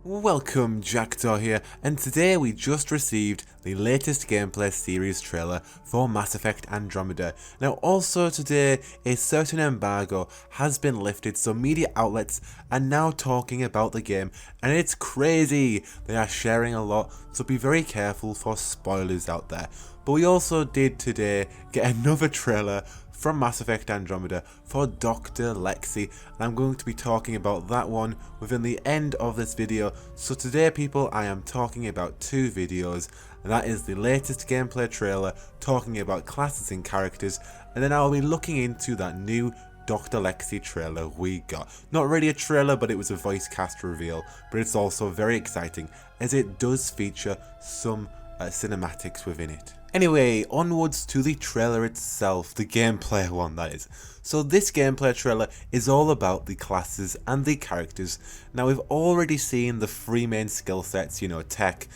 Welcome, Jackdaw here, and today we just received the latest gameplay series trailer for Mass Effect Andromeda. Now also today, a certain embargo has been lifted, so media outlets are now talking about the game, and it's crazy. They are sharing a lot, so be very careful for spoilers out there. But we also did today get another trailer from Mass Effect Andromeda for Dr. Lexi, and I'm going to be talking about that one within the end of this video. So today people, I am talking about two videos, and that is the latest gameplay trailer talking about classes and characters, and then I'll be looking into that new Dr. Lexi trailer we got. Not really a trailer, but it was a voice cast reveal, but it's also very exciting as it does feature some cinematics within it. Anyway, onwards to the trailer itself, the gameplay one that is. So this gameplay trailer is all about the classes and the characters. Now we've already seen the three main skill sets, tech,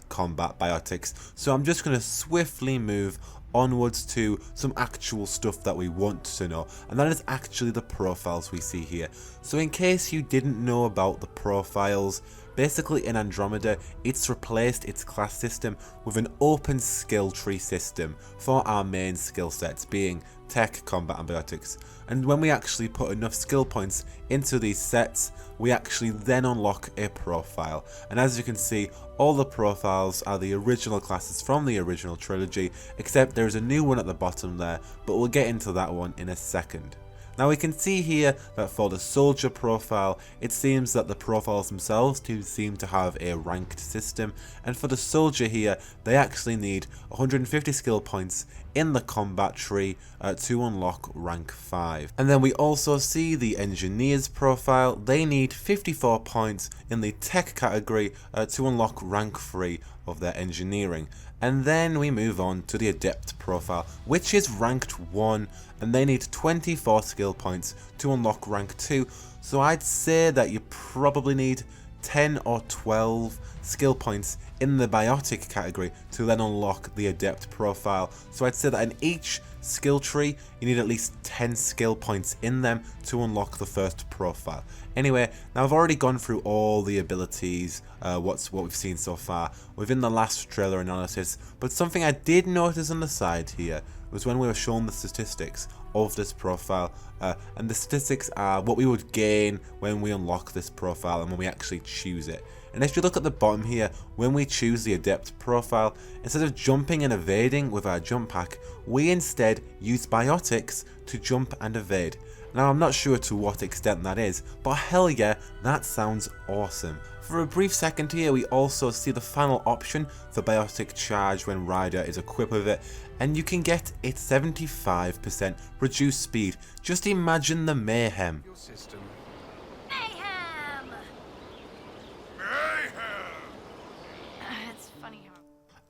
combat, biotics, so I'm just going to swiftly move onwards to some actual stuff that we want to know, and that is actually the profiles we see here. So in case you didn't know about the profiles, basically in Andromeda it's replaced its class system with an open skill tree system for our main skill sets being tech, combat and biotics. And when we actually put enough skill points into these sets, we actually then unlock a profile. And as you can see, all the profiles are the original classes from the original trilogy, except there's a new one at the bottom there, but we'll get into that one in a second. Now we can see here that for the soldier profile, it seems that the profiles themselves do seem to have a ranked system, and for the soldier here, they actually need 150 skill points in the combat tree to unlock rank 5. And then we also see the engineer's profile, they need 54 points in the tech category to unlock rank 3 of their engineering. And then we move on to the adept profile, which is ranked 1, and they need 24 skill points to unlock rank 2. So I'd say that you probably need 10 or 12 skill points in the biotic category to then unlock the adept profile. So I'd say that in each skill tree you need at least 10 skill points in them to unlock the first profile. Anyway, now I've already gone through all the abilities, what we've seen so far within the last trailer analysis, but something I did notice on the side here was when we were shown the statistics of this profile, and the statistics are what we would gain when we unlock this profile and when we actually choose it. And if you look at the bottom here, when we choose the adept profile, instead of jumping and evading with our jump pack, we instead use biotics to jump and evade. Now I'm not sure to what extent that is, but hell yeah, that sounds awesome. For a brief second here, we also see the final option for biotic charge when Ryder is equipped with it, and you can get a 75% reduced speed. Just imagine the mayhem. Your system. Mayhem! It's funny how...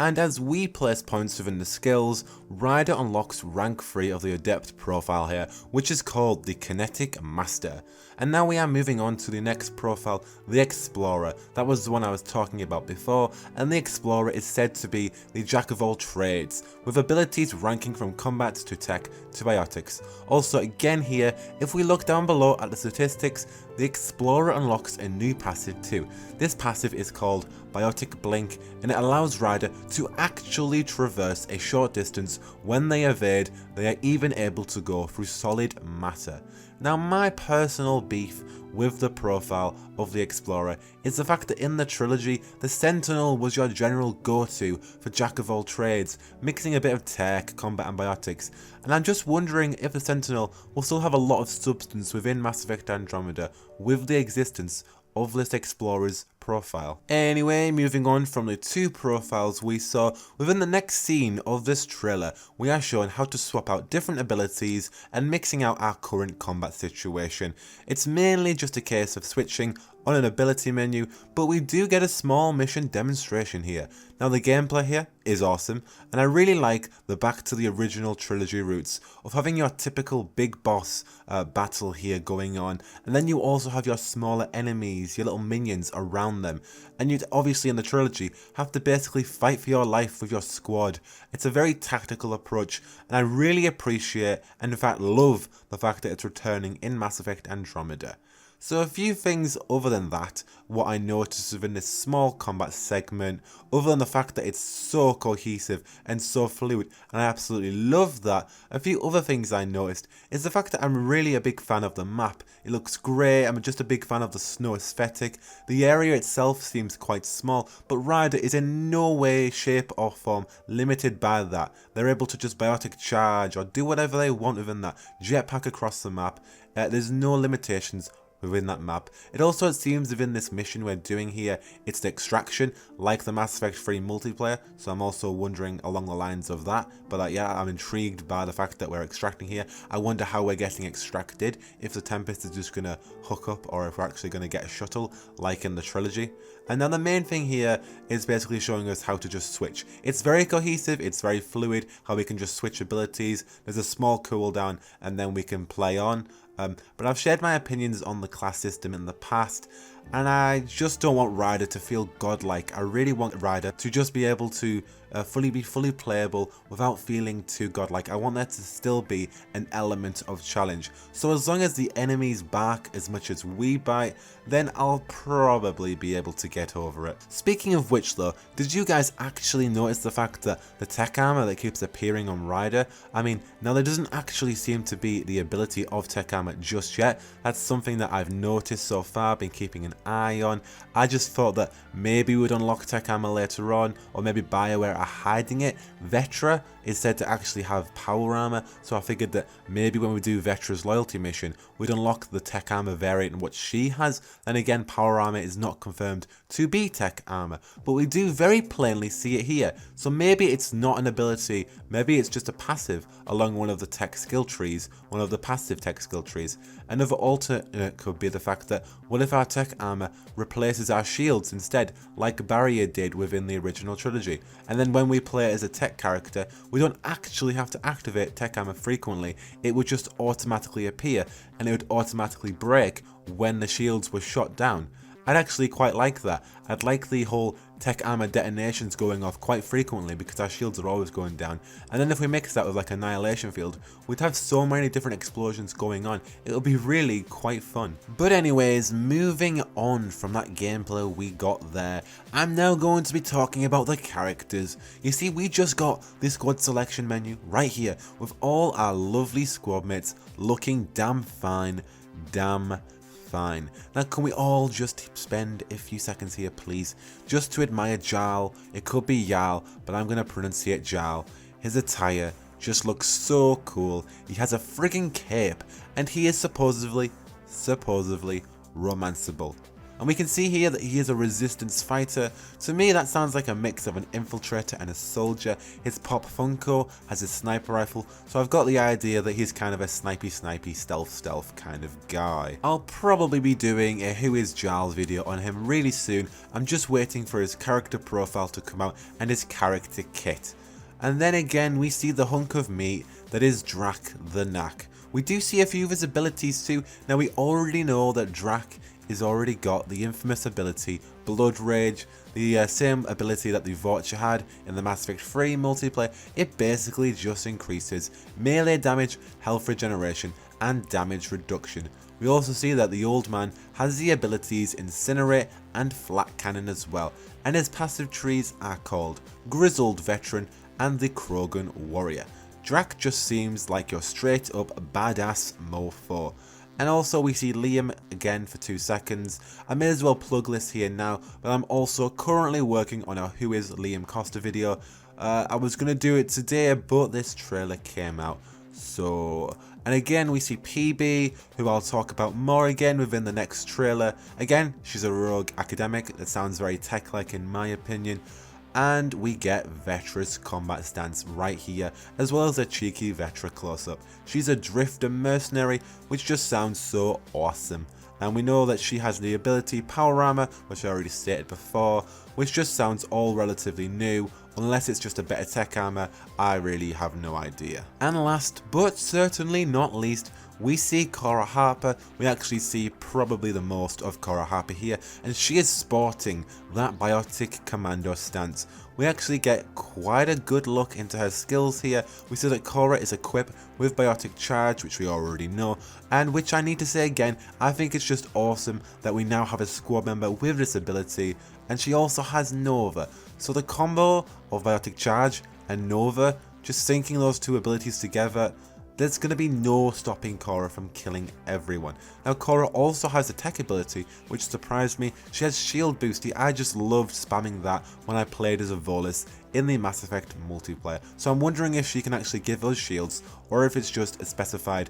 And as we place points within the skills, Ryder unlocks rank 3 of the adept profile here, which is called the Kinetic Master. And now we are moving on to the next profile, the Explorer. That was the one I was talking about before, and the Explorer is said to be the jack of all trades, with abilities ranking from combat to tech to biotics. Also again here, if we look down below at the statistics, the Explorer unlocks a new passive too. This passive is called Biotic Blink, and it allows Ryder to actually traverse a short distance. When they evade, they are even able to go through solid matter. Now my personal beef with the profile of the Explorer is the fact that in the trilogy, the Sentinel was your general go-to for jack of all trades, mixing a bit of tech, combat and biotics, and I'm just wondering if the Sentinel will still have a lot of substance within Mass Effect Andromeda with the existence of this Explorer's profile. Anyway, moving on from the two profiles we saw, within the next scene of this trailer, we are shown how to swap out different abilities and mixing out our current combat situation. It's mainly just a case of switching on an ability menu, but we do get a small mission demonstration here. Now the gameplay here is awesome, and I really like the back to the original trilogy roots of having your typical big boss battle here going on, and then you also have your smaller enemies, your little minions around them, and you'd obviously in the trilogy have to basically fight for your life with your squad. It's a very tactical approach, and I really appreciate and in fact love the fact that it's returning in Mass Effect Andromeda. So a few things other than that, what I noticed within this small combat segment, other than the fact that it's so cohesive and so fluid, and I absolutely love that, a few other things I noticed is the fact that I'm really a big fan of the map. It looks great, I'm just a big fan of the snow aesthetic. The area itself seems quite small, but Ryder is in no way, shape or form limited by that. They're able to just biotic charge or do whatever they want within that, jetpack across the map. There's no limitations within that map. It also seems within this mission we're doing here, it's the extraction, like the Mass Effect 3 multiplayer, so I'm also wondering along the lines of that, but yeah, I'm intrigued by the fact that we're extracting here. I wonder how we're getting extracted, if the Tempest is just going to hook up, or if we're actually going to get a shuttle, like in the trilogy. And then the main thing here is basically showing us how to just switch. It's very cohesive, it's very fluid, how we can just switch abilities. There's a small cooldown, and then we can play on. But I've shared my opinions on the class system in the past, and I just don't want Ryder to feel godlike. I really want Ryder to just be able to be fully playable without feeling too godlike. I want there to still be an element of challenge. So as long as the enemies bark as much as we bite, then I'll probably be able to get over it. Speaking of which though, did you guys actually notice the fact that the tech armor that keeps appearing on Ryder, I mean, now there doesn't actually seem to be the ability of tech armor just yet. That's something that I've noticed so far, been keeping an eye on. I just thought that maybe we'd unlock tech armor later on, or maybe BioWare are hiding it. Vetra is said to actually have power armor, so I figured that maybe when we do Vetra's loyalty mission, we'd unlock the tech armor variant and what she has. Then again, power armor is not confirmed to be tech armor, but we do very plainly see it here. So maybe it's not an ability, maybe it's just a passive along one of the tech skill trees, one of the passive tech skill trees. Another alternate could be the fact that what if our tech armor replaces our shields instead, like Barrier did within the original trilogy, and then when we play as a tech character, we don't actually have to activate tech armor frequently, it would just automatically appear and it would automatically break when the shields were shot down. I'd actually quite like that. I'd like the whole tech armor detonations going off quite frequently because our shields are always going down. And then if we mix that with like annihilation field, we'd have so many different explosions going on. It'll be really quite fun. But anyways, moving on from that gameplay we got there, I'm now going to be talking about the characters. You see, we just got this squad selection menu right here with all our lovely squad mates looking damn fine, damn fine. Now can we all just spend a few seconds here please, just to admire Jarl. It could be Jarl, but I'm going to pronunciate Jarl. His attire just looks so cool. He has a friggin' cape, and he is supposedly romanceable. And we can see here that he is a resistance fighter. To me that sounds like a mix of an infiltrator and a soldier. His pop Funko has a sniper rifle, so I've got the idea that he's kind of a snipey stealth kind of guy. I'll probably be doing a Who is Jarl video on him really soon. I'm just waiting for his character profile to come out and his character kit. And then again we see the hunk of meat that is Drac the Knack. We do see a few of his abilities too. Now we already know that Drac is already got the infamous ability Blood Rage, the same ability that the Vulture had in the Mass Effect 3 multiplayer. It basically just increases melee damage, health regeneration and damage reduction. We also see that the old man has the abilities Incinerate and Flat Cannon as well, and his passive trees are called Grizzled Veteran and the Krogan Warrior. Drac just seems like your straight up badass mofo. And also we see Liam again for 2 seconds. I may as well plug this here now, but I'm also currently working on a Who is Liam Costa video. I was going to do it today, but this trailer came out. And again we see PB, who I'll talk about more again within the next trailer. Again, she's a rogue academic that sounds very tech-like in my opinion. And we get Vetra's combat stance right here, as well as a cheeky Vetra close-up. She's a drifter mercenary, which just sounds so awesome. And we know that she has the ability Power Armor, which I already stated before, which just sounds all relatively new. Unless it's just a better tech armor, I really have no idea. And last but certainly not least, we see Cora Harper. We actually see probably the most of Cora Harper here, and she is sporting that biotic commando stance. We actually get quite a good look into her skills here. We see that Cora is equipped with biotic charge, which we already know, and which I need to say again, I think it's just awesome that we now have a squad member with this ability, and she also has Nova. So the combo of biotic charge and Nova, just syncing those two abilities together, there's going to be no stopping Cora from killing everyone. Now Cora also has a tech ability which surprised me. She has shield boosty. I just loved spamming that when I played as a Volus in the Mass Effect multiplayer. So I'm wondering if she can actually give us shields or if it's just a specified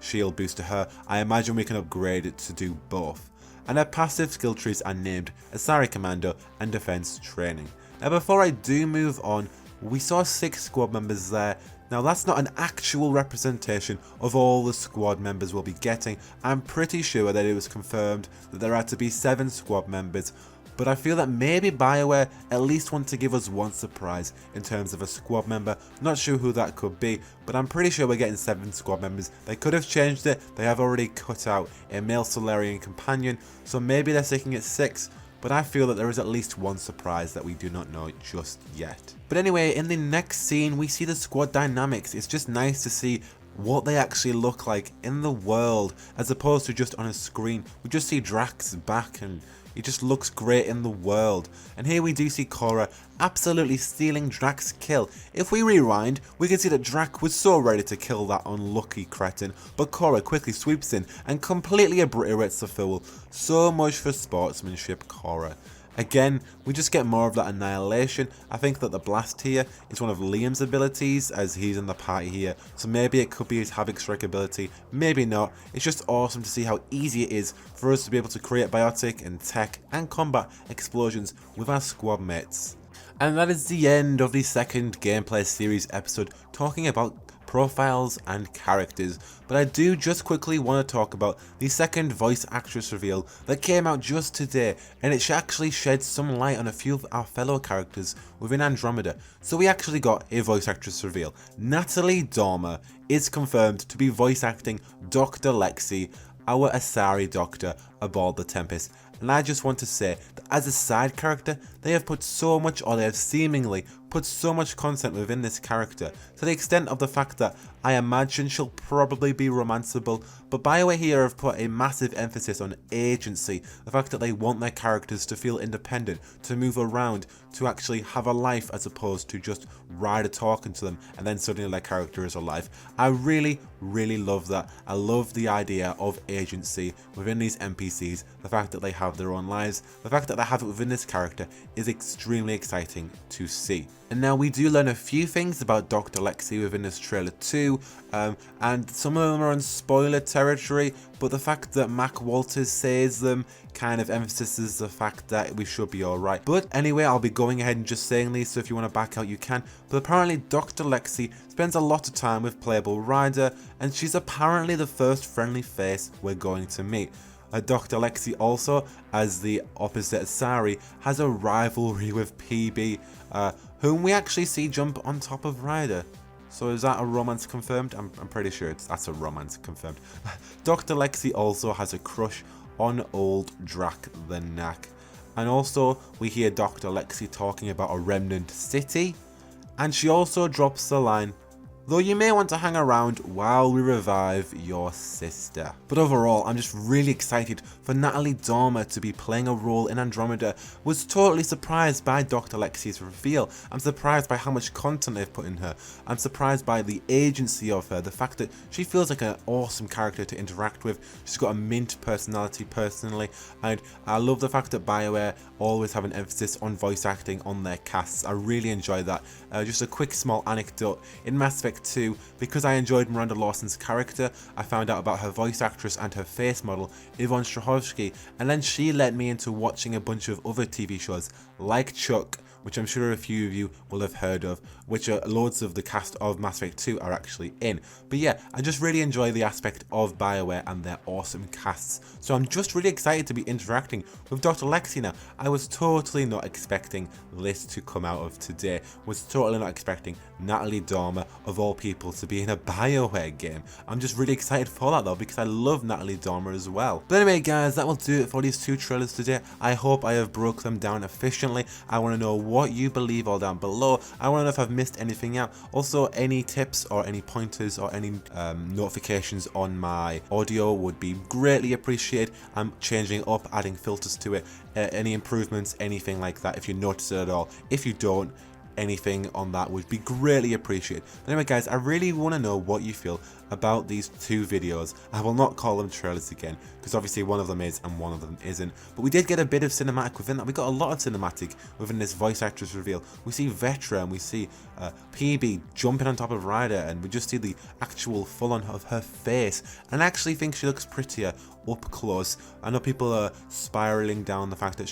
shield boost to her. I imagine we can upgrade it to do both. And her passive skill trees are named Asari Commando and Defense Training. Now before I do move on, we saw 6 squad members there. Now that's not an actual representation of all the squad members we'll be getting. I'm pretty sure that it was confirmed that there had to be 7 squad members, but I feel that maybe BioWare at least want to give us one surprise in terms of a squad member. Not sure who that could be, but I'm pretty sure we're getting 7 squad members. They could have changed it. They have already cut out a male Solarian companion, so maybe they're sticking at 6. But I feel that there is at least one surprise that we do not know just yet. But anyway, in the next scene, we see the squad dynamics. It's just nice to see what they actually look like in the world, as opposed to just on a screen. We just see Drax back and he just looks great in the world. And here we do see Cora absolutely stealing Drax's kill. If we rewind, we can see that Drax was so ready to kill that unlucky cretin, but Cora quickly sweeps in and completely obliterates the fool. So much for sportsmanship, Cora. Again, we just get more of that annihilation. I think that the blast here is one of Liam's abilities, as he's in the party here, so maybe it could be his Havoc Strike ability, maybe not. It's just awesome to see how easy it is for us to be able to create biotic and tech and combat explosions with our squad mates. And that is the end of the second gameplay series episode talking about profiles and characters, but I do just quickly want to talk about the second voice actress reveal that came out just today, and it actually sheds some light on a few of our fellow characters within Andromeda. So we actually got a voice actress reveal. Natalie Dormer is confirmed to be voice acting Dr. Lexi, our Asari doctor aboard the Tempest. And I just want to say that as a side character, they have put so much, or they have seemingly put so much content within this character, to the extent of the fact that I imagine she'll probably be romanceable, but BioWare here have put a massive emphasis on agency, the fact that they want their characters to feel independent, to move around, to actually have a life as opposed to just Ryder talking to them and then suddenly their character is alive. I really love that. I love the idea of agency within these NPCs, the fact that they have their own lives, the fact that they have it within this character is extremely exciting to see. And now we do learn a few things about Dr. Lexi within this trailer too, and some of them are on spoiler territory, but the fact that Mac Walters says them kind of emphasizes the fact that we should be alright. But anyway, I'll be going ahead and just saying these, so if you want to back out you can. But apparently Dr. Lexi spends a lot of time with playable Ryder, and she's apparently the first friendly face we're going to meet. Dr. Lexi also, as the opposite Asari, has a rivalry with PB, whom we actually see jump on top of Ryder. So is that a romance confirmed? I'm pretty sure that's a romance confirmed. Dr. Lexi also has a crush on old Drac the Knack. And also we hear Dr. Lexi talking about a remnant city. And she also drops the line, though you may want to hang around while we revive your sister. But overall, I'm just really excited for Natalie Dormer to be playing a role in Andromeda. Was totally surprised by Dr. Lexi's reveal. I'm surprised by how much content they've put in her. I'm surprised by the agency of her, the fact that she feels like an awesome character to interact with. She's got a mint personality personally, and I love the fact that BioWare always have an emphasis on voice acting on their casts. I really enjoy that. Just a quick small anecdote, in Mass Effect 2, because I enjoyed Miranda Lawson's character, I found out about her voice actress and her face model, Yvonne Strahovski, and then she led me into watching a bunch of other TV shows like Chuck, which I'm sure a few of you will have heard of, which loads of the cast of Mass Effect 2 are actually in. But yeah, I just really enjoy the aspect of BioWare and their awesome casts. So I'm just really excited to be interacting with Dr. Lexi now. I was totally not expecting this to come out of today. Was totally not expecting Natalie Dormer, of all all people, to be in a BioWare game. I'm just really excited for that though, because I love Natalie Dormer as well. But anyway guys, that will do it for these 2 trailers today. I hope I have broke them down efficiently. I want to know what you believe all down below. I want to know if I've missed anything out. Also, any tips or any pointers or any notifications on my audio would be greatly appreciated. I'm changing it up, adding filters to it. Any improvements, anything like that, if you notice it at all. If you don't, anything on that would be greatly appreciated. But anyway guys, I really want to know what you feel about these 2 videos. I will not call them trailers again, because obviously one of them is and one of them isn't. But we did get a bit of cinematic within that. We got a lot of cinematic within this voice actress reveal. We see Vetra and we see PB jumping on top of Ryder, and we just see the actual full on of her face. And I actually think she looks prettier up close. I know people are spiraling down the fact that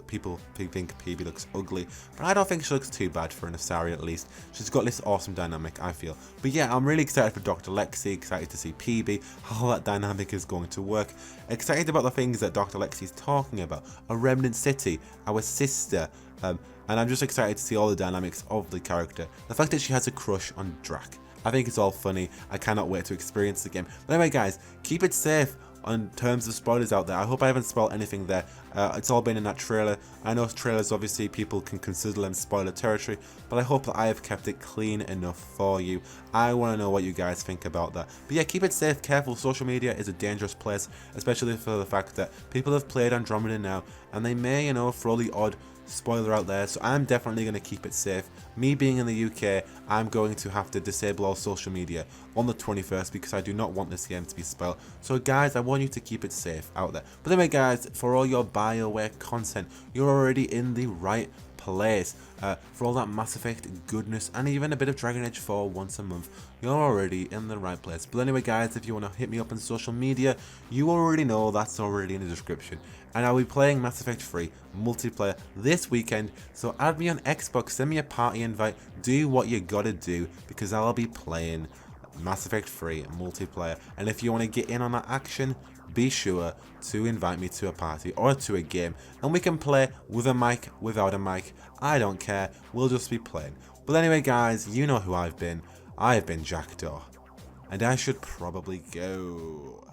people think PB looks ugly, but I don't think she looks too bad for an Asari at least. She's got this awesome dynamic, I feel. But yeah, I'm really excited for Dr. Lexi, excited to see PB, how that dynamic is going to work. Excited about the things that Dr. Lexi is talking about. A Remnant City, our sister, and I'm just excited to see all the dynamics of the character. The fact that she has a crush on Drac. I think it's all funny. I cannot wait to experience the game. But anyway guys, keep it safe on terms of spoilers out there. I hope I haven't spoiled anything there. It's all been in that trailer. I know trailers, obviously people can consider them spoiler territory, but I hope that I have kept it clean enough for you. I want to know what you guys think about that. But yeah, keep it safe, careful. Social media is a dangerous place, especially for the fact that people have played Andromeda now, and they may, you know, throw the odd spoiler out there, so I'm definitely going to keep it safe. Me being in the UK, I'm going to have to disable all social media on the 21st because I do not want this game to be spoiled. So guys, I want you to keep it safe out there. But anyway guys, for all your BioWare content, you're already in the right place. For all that Mass Effect goodness and even a bit of Dragon Age 4 once a month, you're already in the right place. But anyway guys, if you want to hit me up on social media, you already know, that's already in the description. And I'll be playing Mass Effect 3 multiplayer this weekend, so add me on Xbox, send me a party invite, do what you gotta do, because I'll be playing Mass Effect 3 multiplayer. And if you want to get in on that action, be sure to invite me to a party or to a game, and we can play with a mic, without a mic, I don't care, we'll just be playing. But anyway guys, you know who I've been Jackdaw, and I should probably go.